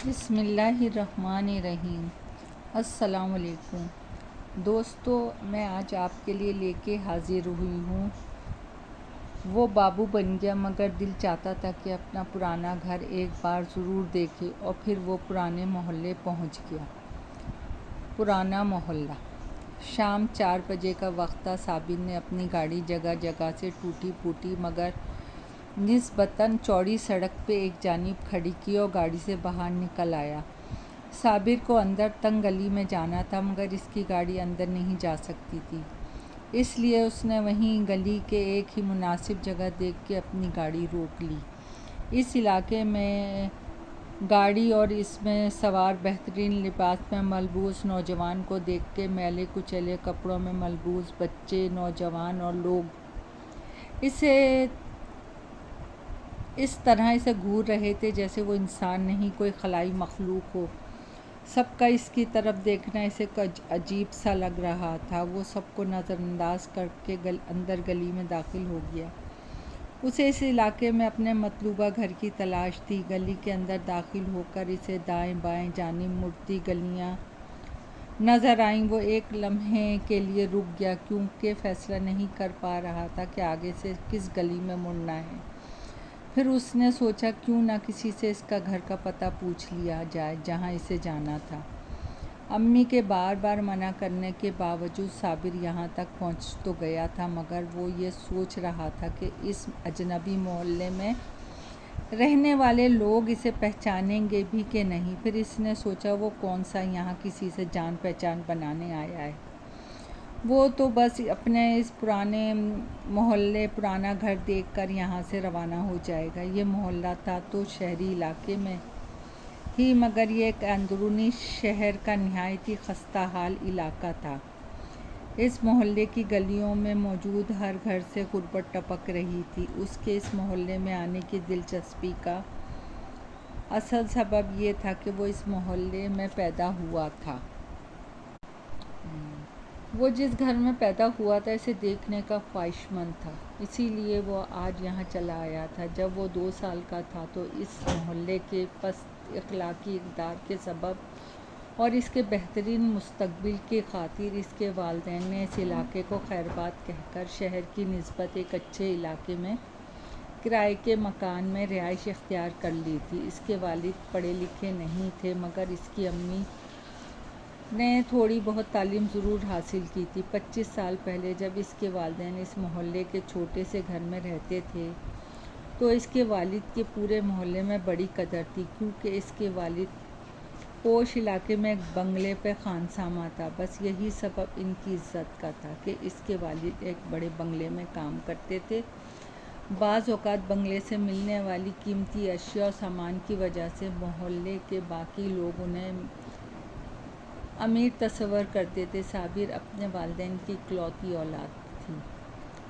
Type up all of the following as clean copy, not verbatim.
بسم اللہ الرحمن الرحیم۔ السلام علیکم دوستو، میں آج آپ کے لیے لے کے حاضر ہوئی ہوں۔ وہ بابو بن گیا مگر دل چاہتا تھا کہ اپنا پرانا گھر ایک بار ضرور دیکھے، اور پھر وہ پرانے محلے پہنچ گیا۔ پرانا محلہ۔ شام 4 بجے کا وقت تھا۔ صابر نے اپنی گاڑی جگہ جگہ سے ٹوٹی پھوٹی مگر نسبتاً چوڑی سڑک پہ ایک جانب کھڑی کی اور گاڑی سے باہر نکل آیا۔ صابر کو اندر تنگ گلی میں جانا تھا مگر اس کی گاڑی اندر نہیں جا سکتی تھی، اس لیے اس نے وہیں گلی کے ایک ہی مناسب جگہ دیکھ کے اپنی گاڑی روک لی۔ اس علاقے میں گاڑی اور اس میں سوار بہترین لباس میں ملبوس نوجوان کو دیکھ کے میلے کچیلے کپڑوں میں ملبوس بچے، نوجوان اور لوگ اس طرح اسے گھور رہے تھے جیسے وہ انسان نہیں، کوئی خلائی مخلوق ہو۔ سب کا اس کی طرف دیکھنا اسے عجیب سا لگ رہا تھا۔ وہ سب کو نظر انداز کر کے اندر گلی میں داخل ہو گیا۔ اسے اس علاقے میں اپنے مطلوبہ گھر کی تلاش تھی۔ گلی کے اندر داخل ہو کر اسے دائیں بائیں جانب مڑتی گلیاں نظر آئیں۔ وہ ایک لمحے کے لیے رک گیا کیونکہ فیصلہ نہیں کر پا رہا تھا کہ آگے سے کس گلی میں مڑنا ہے۔ پھر اس نے سوچا کیوں نہ کسی سے اس کا گھر کا پتہ پوچھ لیا جائے جہاں اسے جانا تھا۔ امی کے بار بار منع کرنے کے باوجود صابر یہاں تک پہنچ تو گیا تھا مگر وہ یہ سوچ رہا تھا کہ اس اجنبی محلے میں رہنے والے لوگ اسے پہچانیں گے بھی کہ نہیں۔ پھر اس نے سوچا وہ کون سا یہاں کسی سے جان پہچان بنانے آیا ہے، وہ تو بس اپنے اس پرانے محلے پرانا گھر دیکھ کر یہاں سے روانہ ہو جائے گا۔ یہ محلہ تھا تو شہری علاقے میں ہی مگر یہ ایک اندرونی شہر کا نہایت ہی خستہ حال علاقہ تھا۔ اس محلے کی گلیوں میں موجود ہر گھر سے غربت ٹپک رہی تھی۔ اس کے اس محلے میں آنے کی دلچسپی کا اصل سبب یہ تھا کہ وہ اس محلے میں پیدا ہوا تھا۔ وہ جس گھر میں پیدا ہوا تھا اسے دیکھنے کا خواہشمند تھا، اسی لیے وہ آج یہاں چلا آیا تھا۔ جب وہ 2 سال کا تھا تو اس محلے کے پست اخلاقی اقدار کے سبب اور اس کے بہترین مستقبل کی خاطر اس کے والدین نے اس علاقے کو خیر باد کہہ کر شہر کی نسبت ایک اچھے علاقے میں کرائے کے مکان میں رہائش اختیار کر لی تھی۔ اس کے والد پڑھے لکھے نہیں تھے مگر اس کی امی نے تھوڑی بہت تعلیم ضرور حاصل کی تھی۔ 25 سال پہلے جب اس کے والدین اس محلے کے چھوٹے سے گھر میں رہتے تھے تو اس کے والد کی پورے محلے میں بڑی قدر تھی کیونکہ اس کے والد پوش علاقے میں ایک بنگلے پہ خانسامہ تھا۔ بس یہی سبب ان کی عزت کا تھا کہ اس کے والد ایک بڑے بنگلے میں کام کرتے تھے۔ بعض اوقات بنگلے سے ملنے والی قیمتی اشیاء اور سامان کی وجہ سے محلے کے باقی لوگ انہیں امیر تصور کرتے تھے۔ صابر اپنے والدین کی اکلوتی اولاد تھی۔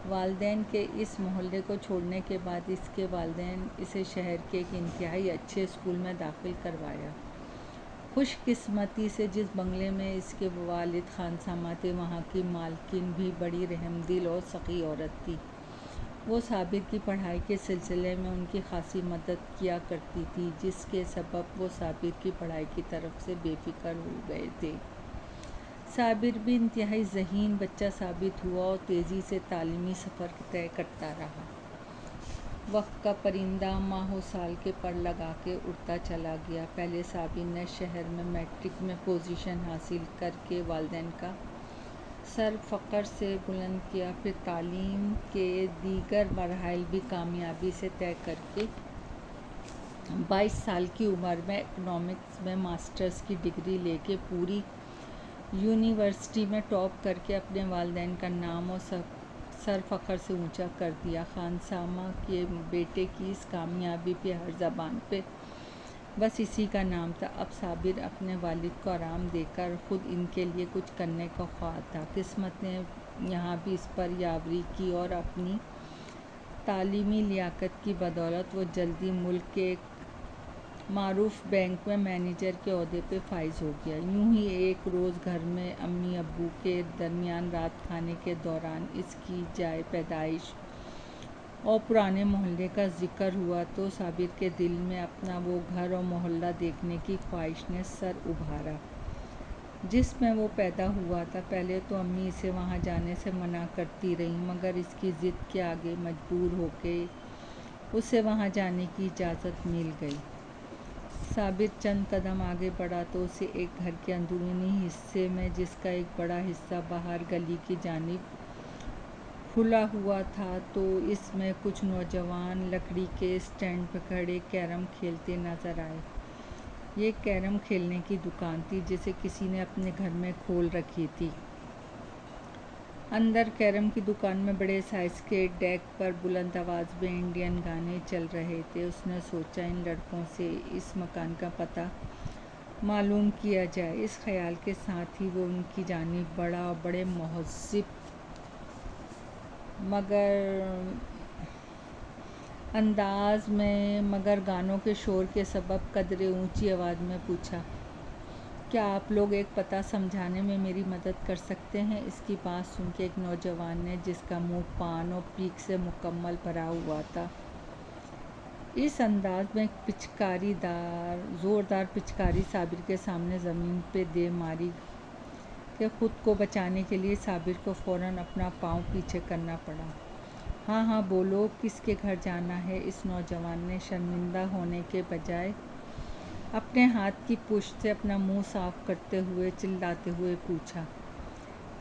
والدین کے اس محلے کو چھوڑنے کے بعد اس کے والدین اسے شہر کے ایک انتہائی اچھے اسکول میں داخل کروایا۔ خوش قسمتی سے جس بنگلے میں اس کے والد خانسامہ تھے وہاں کی مالکن بھی بڑی رحم دل اور سخی عورت تھی۔ وہ صابر کی پڑھائی کے سلسلے میں ان کی خاصی مدد کیا کرتی تھی جس کے سبب وہ صابر کی پڑھائی کی طرف سے بے فکر ہو گئے تھے۔ صابر بھی انتہائی ذہین بچہ ثابت ہوا اور تیزی سے تعلیمی سفر طے کرتا رہا۔ وقت کا پرندہ ماہ و سال کے پر لگا کے اڑتا چلا گیا۔ پہلے صابر نے شہر میں میٹرک میں پوزیشن حاصل کر کے والدین کا سر فخر سے بلند کیا، پھر تعلیم کے دیگر مراحل بھی کامیابی سے طے کر کے 22 سال کی عمر میں اکنامکس میں ماسٹرز کی ڈگری لے کے پوری یونیورسٹی میں ٹاپ کر کے اپنے والدین کا نام اور سر فخر سے اونچا کر دیا۔ خانسامہ کے بیٹے کی اس کامیابی پہ ہر زبان پہ بس اسی کا نام تھا۔ اب صابر اپنے والد کو آرام دے کر خود ان کے لیے کچھ کرنے کا خواہاں تھا۔ قسمت نے یہاں بھی اس پر یاوری کی اور اپنی تعلیمی لیاقت کی بدولت وہ جلدی ملک کے ایک معروف بینک میں مینیجر کے عہدے پہ فائز ہو گیا۔ یوں ہی ایک روز گھر میں امی ابو کے درمیان رات کھانے کے دوران اس کی جائے پیدائش اور پرانے محلے کا ذکر ہوا تو صابر کے دل میں اپنا وہ گھر اور محلہ دیکھنے کی خواہش نے سر ابھارا جس میں وہ پیدا ہوا تھا۔ پہلے تو امی اسے وہاں جانے سے منع کرتی رہیں، مگر اس کی ضد کے آگے مجبور ہو کے اسے وہاں جانے کی اجازت مل گئی۔ صابر چند قدم آگے بڑھا تو اسے ایک گھر کے اندرونی حصے میں، جس کا ایک بڑا حصہ باہر گلی کی جانب کھلا ہوا تھا، تو اس میں کچھ نوجوان لکڑی کے اسٹینڈ پہ کھڑے کیرم کھیلتے نظر آئے۔ یہ کیرم کھیلنے کی دکان تھی جسے کسی نے اپنے گھر میں کھول رکھی تھی۔ اندر کیرم کی دکان میں بڑے سائز کے ڈیک پر بلند آواز میں انڈین گانے چل رہے تھے۔ اس نے سوچا ان لڑکوں سے اس مکان کا پتہ معلوم کیا جائے۔ اس خیال کے ساتھ ہی وہ ان کی جانب بڑھا اور بڑے مہذب انداز میں مگر گانوں کے شور کے سبب قدرے اونچی آواز میں پوچھا، کیا آپ لوگ ایک پتہ سمجھانے میں میری مدد کر سکتے ہیں؟ اس کی بات سن کے ایک نوجوان نے، جس کا منہ پان اور پیک سے مکمل بھرا ہوا تھا، اس انداز میں ایک زوردار پچکاری صابر کے سامنے زمین پہ دے ماری کہ خود کو بچانے کے لیے صابر کو فوراً اپنا پاؤں پیچھے کرنا پڑا۔ ہاں ہاں بولو، کس کے گھر جانا ہے؟ اس نوجوان نے شرمندہ ہونے کے بجائے اپنے ہاتھ کی پشت سے اپنا منہ صاف کرتے ہوئے چلاتے ہوئے پوچھا۔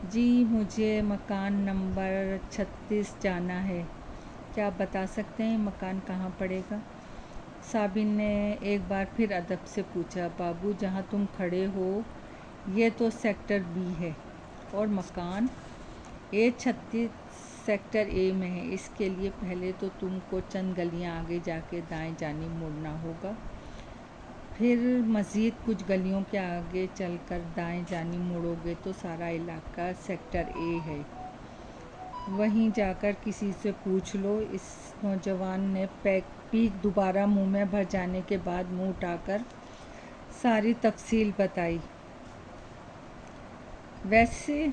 جی مجھے مکان نمبر 36 جانا ہے۔ کیا آپ بتا سکتے ہیں مکان کہاں پڑے گا؟ صابر نے ایک بار پھر ادب سے پوچھا۔ بابو، جہاں تم کھڑے ہو یہ تو سیکٹر بی ہے اور مکان A36 سیکٹر اے میں ہے۔ اس کے لیے پہلے تو تم کو چند گلیاں آگے جا کے دائیں جانب مڑنا ہوگا، پھر مزید کچھ گلیوں کے آگے چل کر دائیں جانب مڑو گے تو سارا علاقہ سیکٹر اے ہے، وہیں جا کر کسی سے پوچھ لو۔ اس نوجوان نے پیک دوبارہ منہ میں بھر جانے کے بعد منہ اٹھا کر ساری تفصیل بتائی۔ ویسے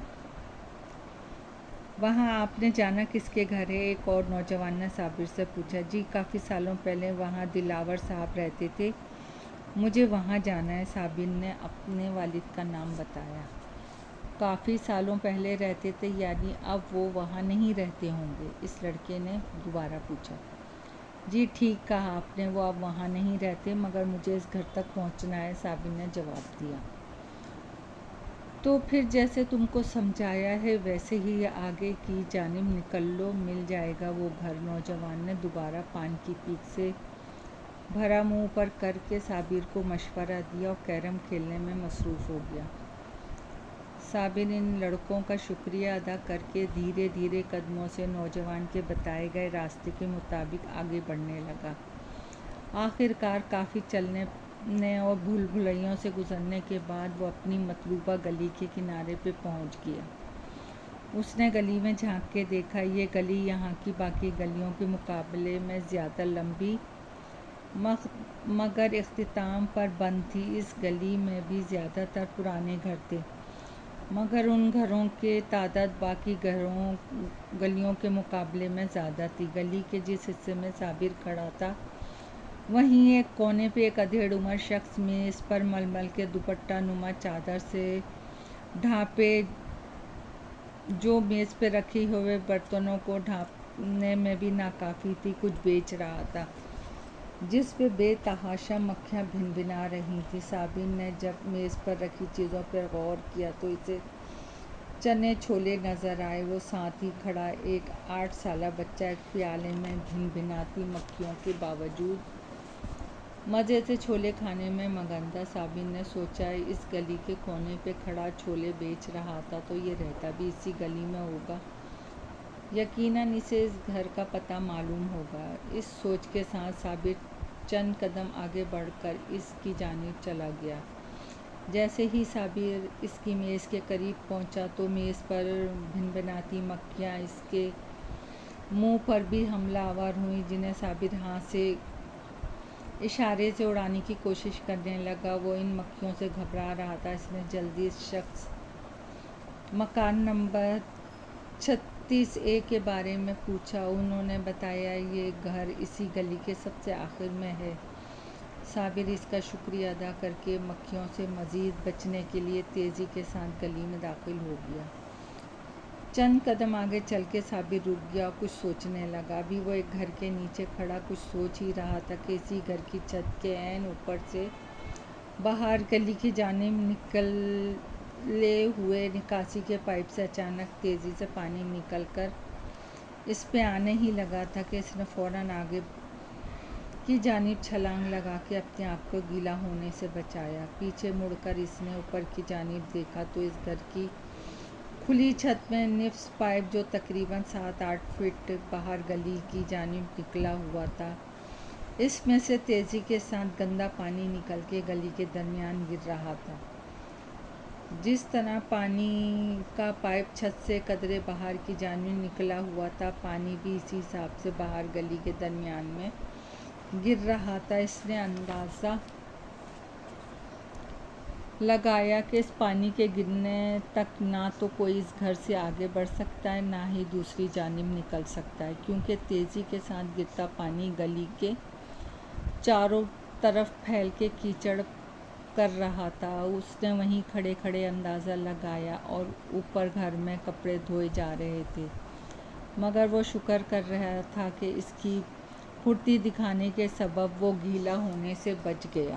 وہاں آپ نے جانا کس کے گھر ہے؟ ایک اور نوجوان نے صابر سے پوچھا۔ جی کافی سالوں پہلے وہاں دلاور صاحب رہتے تھے، مجھے وہاں جانا ہے۔ صابر نے اپنے والد کا نام بتایا۔ کافی سالوں پہلے رہتے تھے، یعنی اب وہ وہاں نہیں رہتے ہوں گے؟ اس لڑکے نے دوبارہ پوچھا۔ جی ٹھیک کہا آپ نے، وہ اب وہاں نہیں رہتے، مگر مجھے اس گھر تک پہنچنا ہے، صابر نے جواب دیا۔ تو پھر جیسے تم کو سمجھایا ہے ویسے ہی آگے کی جانب نکل لو، مل جائے گا وہ گھر۔ نوجوان نے دوبارہ پان کی پیک سے بھرا منہ اوپر کر کے صابر کو مشورہ دیا اور کیرم کھیلنے میں مصروف ہو گیا۔ صابر ان لڑکوں کا شکریہ ادا کر کے دھیرے دھیرے قدموں سے نوجوان کے بتائے گئے راستے کے مطابق آگے بڑھنے لگا۔ آخر کار کافی چلنے اور بھول بھلیوں سے گزرنے کے بعد وہ اپنی مطلوبہ گلی کے کنارے پہ پہنچ گیا۔ اس نے گلی میں جھانک کے دیکھا، یہ گلی یہاں کی باقی گلیوں کے مقابلے میں زیادہ لمبی مگر اختتام پر بند تھی۔ اس گلی میں بھی زیادہ تر پرانے گھر تھے، مگر ان گھروں کی تعداد باقی گلیوں کے مقابلے میں زیادہ تھی۔ گلی کے جس حصے میں صابر کھڑا تھا وہیں ایک کونے پہ ایک ادھیڑ عمر شخص میز پر ململ کے دوپٹہ نما چادر سے ڈھانپے، جو میز پہ رکھے ہوئے برتنوں کو ڈھانپنے میں بھی ناکافی تھی، کچھ بیچ رہا تھا جس پہ بے تحاشا مکھیاں بھن بھنا رہی تھیں۔ صابر نے جب میز پر رکھی چیزوں پر غور کیا تو اسے چنے چھولے نظر آئے۔ وہ ساتھ ہی کھڑا ایک 8 سالہ بچہ ایک پیالے میں بھن بھناتی مکھیوں کے باوجود مزے سے چھولے کھانے میں مگن تھا۔ صابر نے سوچا اس گلی کے کونے پہ کھڑا چھولے بیچ رہا تھا تو یہ رہتا بھی اسی گلی میں ہوگا، یقیناً اسے اس گھر کا پتہ معلوم ہوگا۔ اس سوچ کے ساتھ صابر چند قدم آگے بڑھ کر اس کی جانب چلا گیا۔ جیسے ہی صابر اس کی میز کے قریب پہنچا تو میز پر بھنبھناتی مکھیاں اس کے منہ پر بھی حملہ آور ہوئیں، جنہیں صابر ہاتھ سے اشارے سے اڑانے کی کوشش کرنے لگا۔ وہ ان مکھیوں سے گھبرا رہا تھا۔ اس نے جلدی اس شخص مکان نمبر 36 36A کے بارے میں پوچھا۔ انہوں نے بتایا یہ گھر اسی گلی کے سب سے آخر میں ہے۔ صابر اس کا شکریہ ادا کر کے مکھیوں سے مزید بچنے کے لیے تیزی کے ساتھ گلی میں داخل ہو گیا۔ چند قدم آگے چل کے صابر رک گیا اور کچھ سوچنے لگا۔ ابھی وہ ایک گھر کے نیچے کھڑا کچھ سوچ ہی رہا تھا کہ اسی گھر کی چھت کے عین اوپر سے باہر گلی کی جانب نکلے ہوئے نکاسی کے پائپ سے اچانک تیزی سے پانی نکل کر اس پہ آنے ہی لگا تھا کہ اس نے فوراً آگے کی جانب چھلانگ لگا کے اپنے آپ کو گیلا ہونے سے بچایا۔ پیچھے مڑ کر اس نے اوپر کی جانب دیکھا تو اس گھر کی کھلی چھت میں نفس پائپ جو تقریباً 7-8 فٹ باہر گلی کی جانب نکلا ہوا تھا، اس میں سے تیزی کے ساتھ گندا پانی نکل کے گلی کے درمیان گر رہا تھا۔ جس طرح پانی کا پائپ چھت سے قدرے باہر کی جانب نکلا ہوا تھا، پانی بھی اسی حساب سے باہر گلی کے درمیان میں گر رہا تھا۔ اس نے اندازہ لگایا کہ اس پانی کے گرنے تک نہ تو کوئی اس گھر سے آگے بڑھ سکتا ہے نہ ہی دوسری جانب نکل سکتا ہے، کیونکہ تیزی کے ساتھ گرتا پانی گلی کے چاروں طرف پھیل کے کیچڑ کر رہا تھا۔ اس نے وہیں کھڑے کھڑے اندازہ لگایا اور اوپر گھر میں کپڑے دھوئے جا رہے تھے، مگر وہ شکر کر رہا تھا کہ اس کی پھرتی دکھانے کے سبب وہ گیلا ہونے سے بچ گیا۔